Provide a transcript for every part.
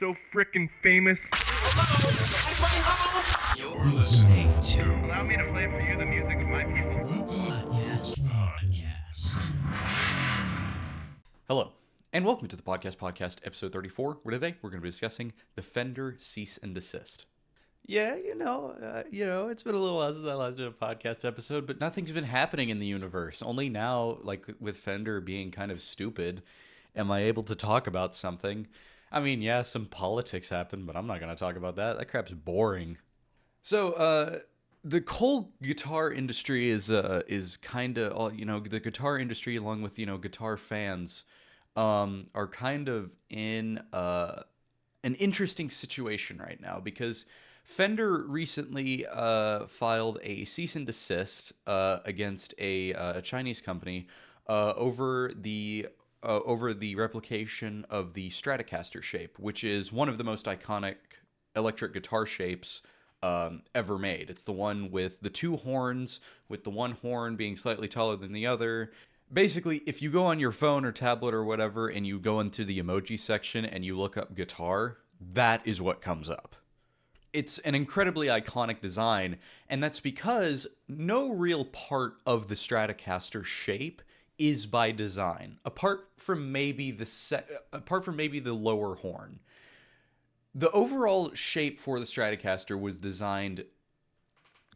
so frickin' famous. You're listening to Allow me to play for you the music of my people. Podcast. Hello, and welcome to the Podcast episode 34, where today we're going to be discussing the Fender cease and desist. Yeah, it's been a little while since I last did a podcast episode, but nothing's been happening in the universe. Only now, like with Fender being kind of stupid, am I able to talk about something. I mean, yeah, some politics happen, but I'm not going to talk about that. That crap's boring. So, the whole guitar industry is kind of, the guitar industry along with, guitar fans are kind of in an interesting situation right now because Fender recently filed a cease and desist against a Chinese company over the replication of the Stratocaster shape, which is one of the most iconic electric guitar shapes ever made. It's the one with the two horns, with the one horn being slightly taller than the other. Basically, if you go on your phone or tablet or whatever and you go into the emoji section and you look up guitar, that is what comes up. It's an incredibly iconic design, and that's because no real part of the Stratocaster shape is by design, apart from maybe the lower horn. The overall shape for the Stratocaster was designed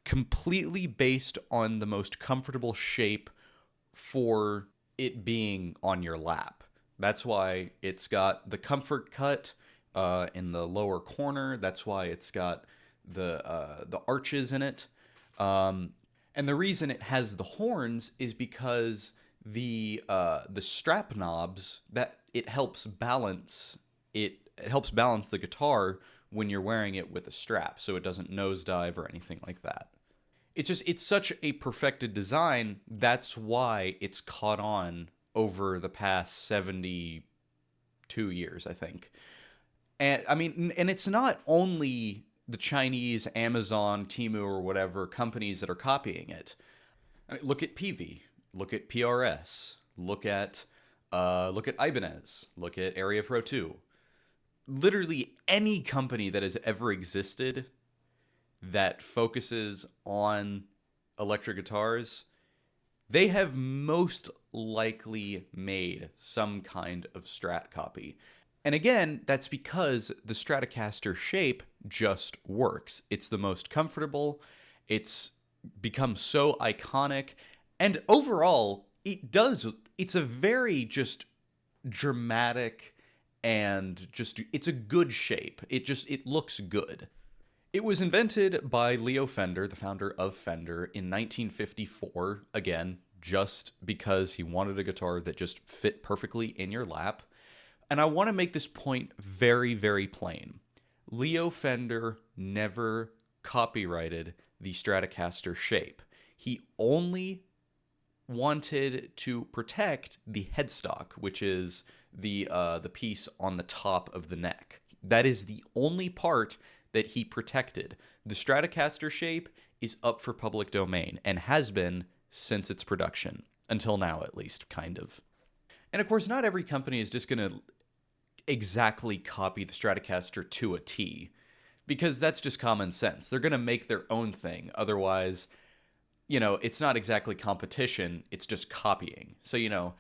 completely based on the most comfortable shape for it being on your lap. That's why it's got the comfort cut in the lower corner. That's why it's got the arches in it. And the reason it has the horns is because the strap knobs, that it helps balance the guitar when you're wearing it with a strap, so it doesn't nosedive or anything like that. It's such a perfected design. That's why it's caught on over the past 72 years, I think. And I mean, and it's not only the Chinese, Amazon, Temu, or whatever companies that are copying it. I mean, look at PV, look at PRS, look at Ibanez, look at Area Pro 2. Literally any company that has ever existed that focuses on electric guitars, they have most likely made some kind of Strat copy. And again, that's because the Stratocaster shape just works. It's the most comfortable. It's become so iconic. And overall, it's a very just dramatic and it's a good shape. It looks good. It was invented by Leo Fender, the founder of Fender, in 1954, again, just because he wanted a guitar that just fit perfectly in your lap. And I want to make this point very, very plain. Leo Fender never copyrighted the Stratocaster shape. He only wanted to protect the headstock, which is the piece on the top of the neck. That is the only part that he protected. The Stratocaster shape is up for public domain and has been since its production, until now at least, kind of. And of course, not every company is just going to exactly copy the Stratocaster to a T, because that's just common sense. They're going to make their own thing. Otherwise, it's not exactly competition, it's just copying. So, you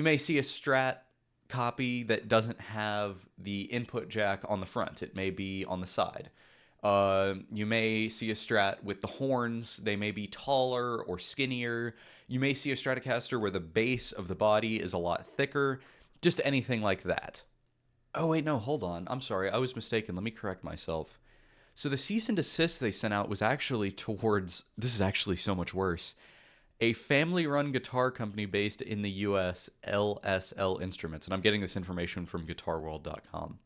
may see a Strat copy that doesn't have the input jack on the front. It may be on the side. You may see a Strat with the horns. They may be taller or skinnier. You may see a Stratocaster where the base of the body is a lot thicker. Just anything like that. Oh, wait, no, hold on. I'm sorry. I was mistaken. Let me correct myself. So the cease and desist they sent out was actually towards, this is actually so much worse, a family-run guitar company based in the U.S., LSL Instruments. And I'm getting this information from GuitarWorld.com.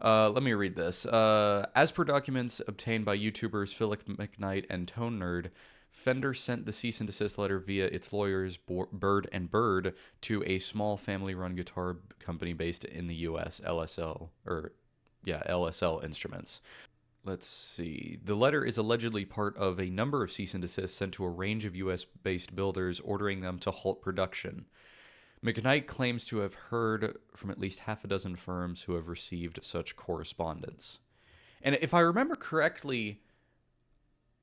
Let me read this. As per documents obtained by YouTubers Philip McKnight and Tone Nerd, Fender sent the cease and desist letter via its lawyers Bird and Bird to a small family-run guitar company based in the U.S., LSL Instruments. Let's see. The letter is allegedly part of a number of cease and desists sent to a range of U.S.-based builders ordering them to halt production. McKnight claims to have heard from at least half a dozen firms who have received such correspondence. And if I remember correctly,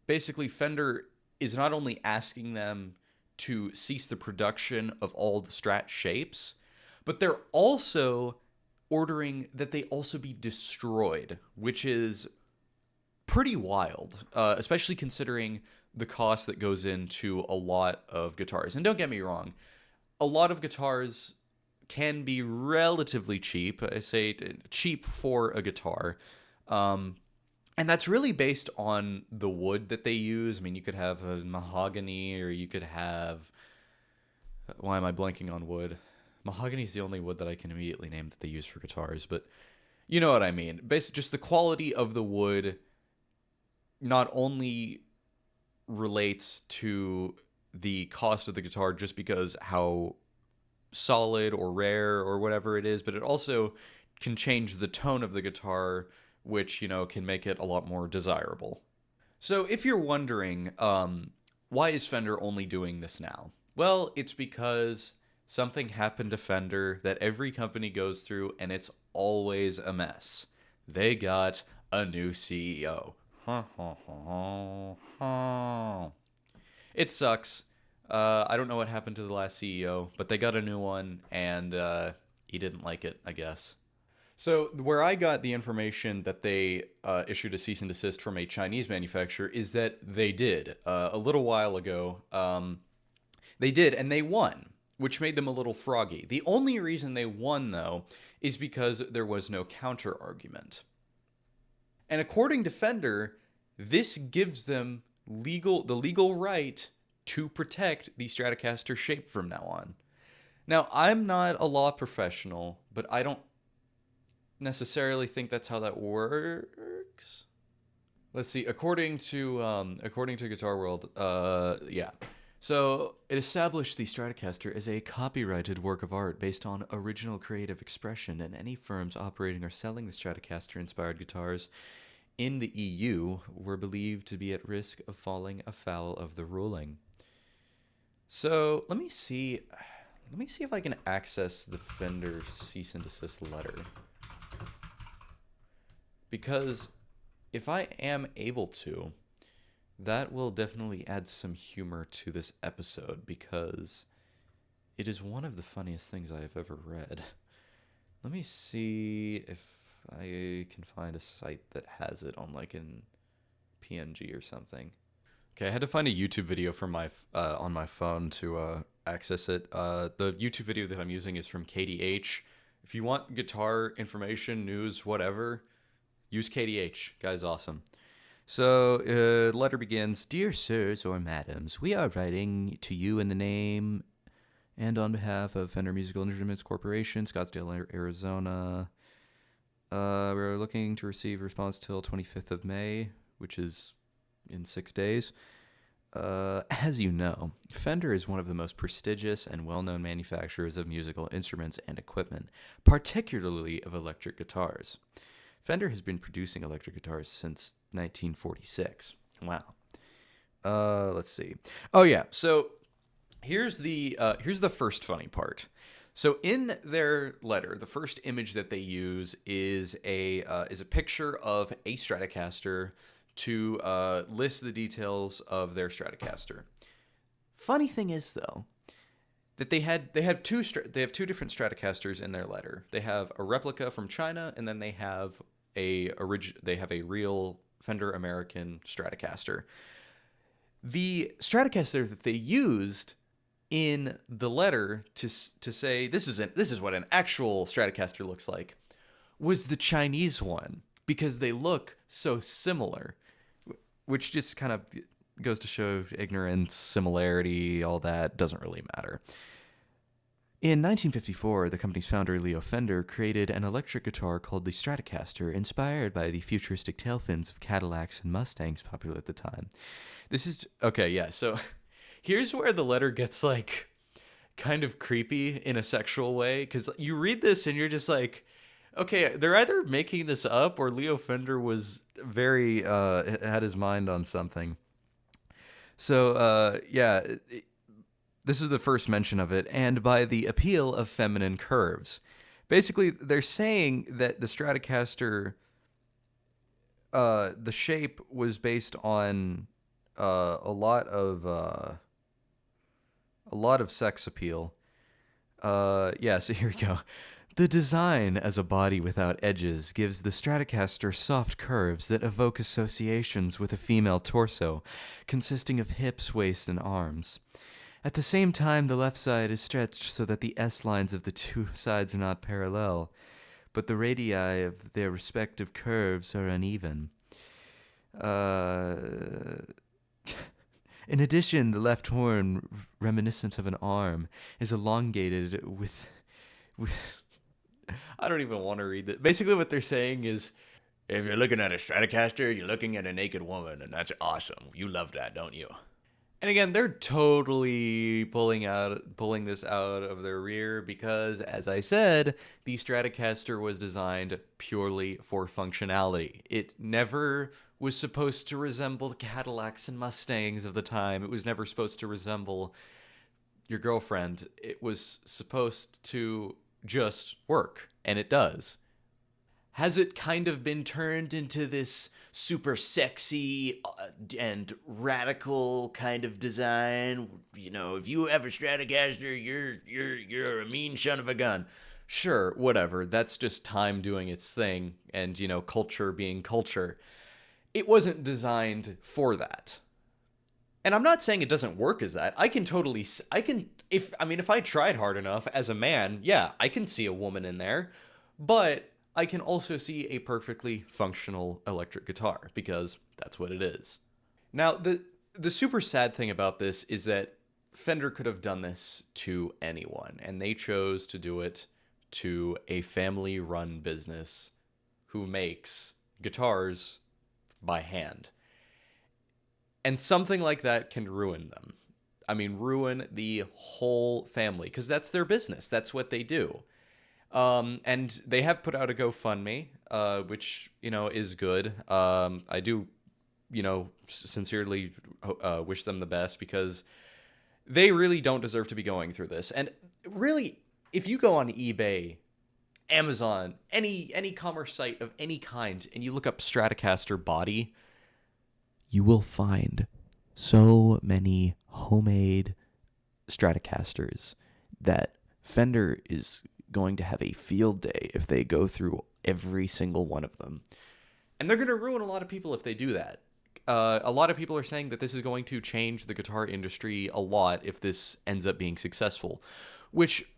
basically Fender is not only asking them to cease the production of all the Strat shapes, but they're also ordering that they also be destroyed, which is pretty wild, especially considering the cost that goes into a lot of guitars. And don't get me wrong, a lot of guitars can be relatively cheap. I say cheap for a guitar. And that's really based on the wood that they use. I mean, you could have a mahogany, or you could have... Why am I blanking on wood? Mahogany is the only wood that I can immediately name that they use for guitars, but you know what I mean. Basically, just the quality of the wood not only relates to the cost of the guitar just because how solid or rare or whatever it is, but it also can change the tone of the guitar, which, you know, can make it a lot more desirable. So if you're wondering, why is Fender only doing this now? Well, it's because something happened to Fender that every company goes through, and it's always a mess. They got a new CEO. It sucks. I don't know what happened to the last CEO, but they got a new one, and he didn't like it, I guess. So where I got the information that they issued a cease and desist from a Chinese manufacturer is that they did. A little while ago, they did, and they won, which made them a little froggy. The only reason they won, though, is because there was no counter argument. And according to Fender, this gives them the legal right to protect the Stratocaster shape from now on. Now, I'm not a law professional, but I don't necessarily think that's how that works. Let's see. According to Guitar World, yeah. So it established the Stratocaster as a copyrighted work of art based on original creative expression, and any firms operating or selling the Stratocaster-inspired guitars in the EU were believed to be at risk of falling afoul of the ruling. So let me see if I can access the Fender cease and desist letter. Because if I am able to, that will definitely add some humor to this episode, because it is one of the funniest things I have ever read. Let me see if I can find a site that has it on like in PNG or something. Okay, I had to find a YouTube video from my on my phone to access it. The YouTube video that I'm using is from KDH. If you want guitar information, news, whatever, use KDH. Guy's awesome. So, the letter begins, "Dear sirs or madams, we are writing to you in the name and on behalf of Fender Musical Instruments Corporation, Scottsdale, Arizona. We're looking to receive a response till 25th of May, which is in 6 days. As you know, Fender is one of the most prestigious and well-known manufacturers of musical instruments and equipment, particularly of electric guitars. Fender has been producing electric guitars since 1946. Wow. Let's see. Oh yeah. So here's the first funny part. So in their letter, the first image that they use is a picture of a Stratocaster to list the details of their Stratocaster. Funny thing is, though, that they have two different Stratocasters in their letter. They have a replica from China, and then they have a real Fender American Stratocaster. The Stratocaster that they used in the letter to say this is what an actual Stratocaster looks like was the Chinese one, because they look so similar, which just kind of goes to show ignorance, similarity, all that doesn't really matter. In 1954, the company's founder, Leo Fender, created an electric guitar called the Stratocaster, inspired by the futuristic tail fins of Cadillacs and Mustangs popular at the time. This is... Okay, yeah, so here's where the letter gets, like, kind of creepy in a sexual way, because you read this and you're just like, okay, they're either making this up or Leo Fender was very... had his mind on something. So, yeah... This is the first mention of it, and by the appeal of feminine curves. Basically, they're saying that the Stratocaster, the shape was based on a lot of sex appeal. Yeah, so here we go. The design as a body without edges gives the Stratocaster soft curves that evoke associations with a female torso, consisting of hips, waist, and arms. At the same time, the left side is stretched so that the S-lines of the two sides are not parallel, but the radii of their respective curves are uneven. In addition, the left horn, reminiscent of an arm, is elongated with I don't even want to read that. Basically, what they're saying is, if you're looking at a Stratocaster, you're looking at a naked woman, and that's awesome. You love that, don't you? And again, they're totally pulling this out of their rear because, as I said, the Stratocaster was designed purely for functionality. It never was supposed to resemble the Cadillacs and Mustangs of the time. It was never supposed to resemble your girlfriend. It was supposed to just work, and it does. Has it kind of been turned into this super sexy and radical kind of design? You know, if you have a Stratocaster, you're a mean son of a gun. Sure, whatever. That's just time doing its thing, and you know, culture being culture. It wasn't designed for that. And I'm not saying it doesn't work as that. If I tried hard enough as a man, yeah, I can see a woman in there, but I can also see a perfectly functional electric guitar because that's what it is. Now, the super sad thing about this is that Fender could have done this to anyone, and they chose to do it to a family-run business who makes guitars by hand. And something like that can ruin them. I mean, ruin the whole family, because that's their business. That's what they do. And they have put out a GoFundMe, which, you know, is good. I do, you know, sincerely wish them the best because they really don't deserve to be going through this. And really, if you go on eBay, Amazon, any commerce site of any kind, and you look up Stratocaster body, you will find so many homemade Stratocasters that Fender is going to have a field day if they go through every single one of them. And they're going to ruin a lot of people if they do that. A lot of people are saying that this is going to change the guitar industry a lot if this ends up being successful, which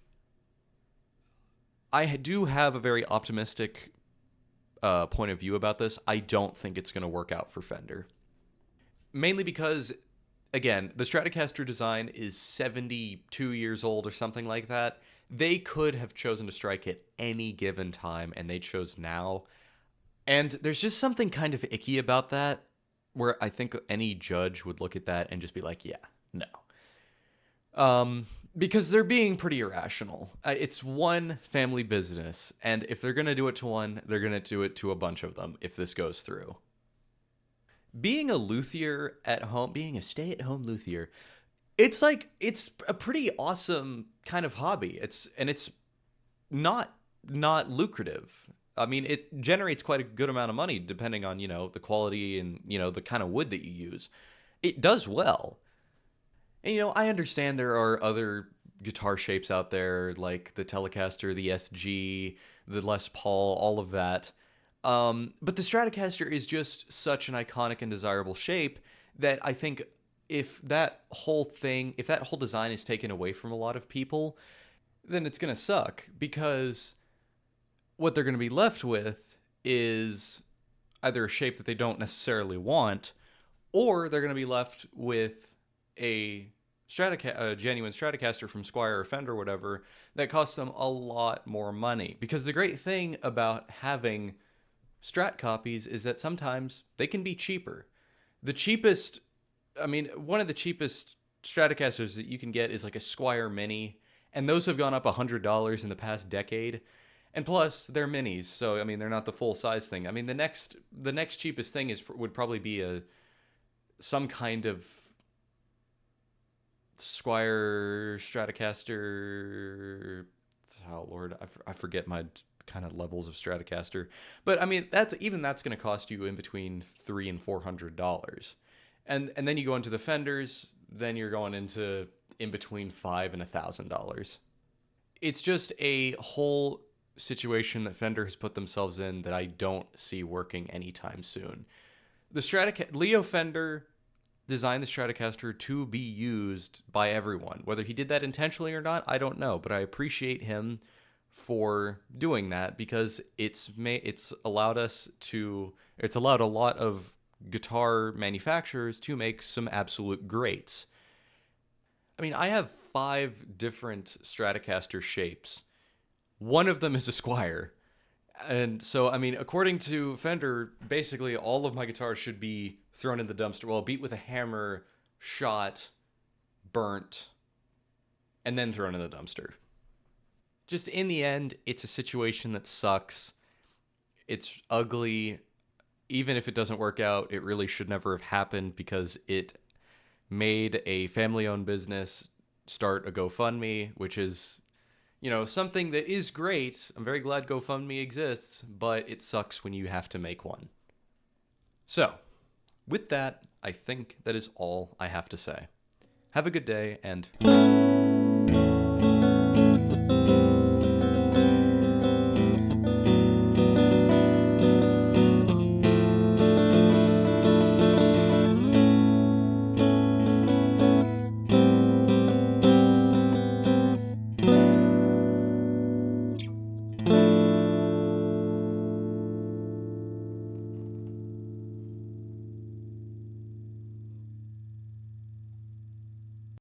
I do have a very optimistic point of view about this. I don't think it's going to work out for Fender. Mainly because, again, the Stratocaster design is 72 years old or something like that. They could have chosen to strike at any given time, and they chose now. And there's just something kind of icky about that, where I think any judge would look at that and just be like, yeah, no. Because they're being pretty irrational. It's one family business, and if they're going to do it to one, they're going to do it to a bunch of them if this goes through. Being a luthier at home, being a stay-at-home luthier, it's a pretty awesome kind of hobby. It's not lucrative. I mean, it generates quite a good amount of money depending on, you know, the quality and, you know, the kind of wood that you use. It does well. And, you know, I understand there are other guitar shapes out there like the Telecaster, the SG, the Les Paul, all of that. But the Stratocaster is just such an iconic and desirable shape that I think if that whole design is taken away from a lot of people, then it's going to suck because what they're going to be left with is either a shape that they don't necessarily want, or they're going to be left with a genuine Stratocaster from Squier or Fender or whatever that costs them a lot more money. Because the great thing about having Strat copies is that sometimes they can be cheaper. One of the cheapest Stratocasters that you can get is like a Squier Mini, and those have gone up $100 in the past decade. And plus, they're minis, so I mean, they're not the full size thing. I mean, the next cheapest thing would probably be some kind of Squire Stratocaster. Oh Lord, I forget my kind of levels of Stratocaster. But I mean, that's going to cost you in between $300 and $400, and then you go into the Fenders, then you're going into in between $500 and $1,000. It's just a whole situation that Fender has put themselves in that I don't see working anytime soon. The Leo Fender designed the Stratocaster to be used by everyone. Whether he did that intentionally or not, I don't know, but I appreciate him for doing that because it's allowed a lot of guitar manufacturers to make some absolute greats. I mean, I have 5 different Stratocaster shapes. One of them is a Squire. And so, I mean, according to Fender, basically all of my guitars should be thrown in the dumpster. Well, beat with a hammer, shot, burnt, and then thrown in the dumpster. Just in the end, it's a situation that sucks. It's ugly. Even if it doesn't work out, it really should never have happened because it made a family-owned business start a GoFundMe, which is, something that is great. I'm very glad GoFundMe exists, but it sucks when you have to make one. So, with that, I think that is all I have to say. Have a good day, and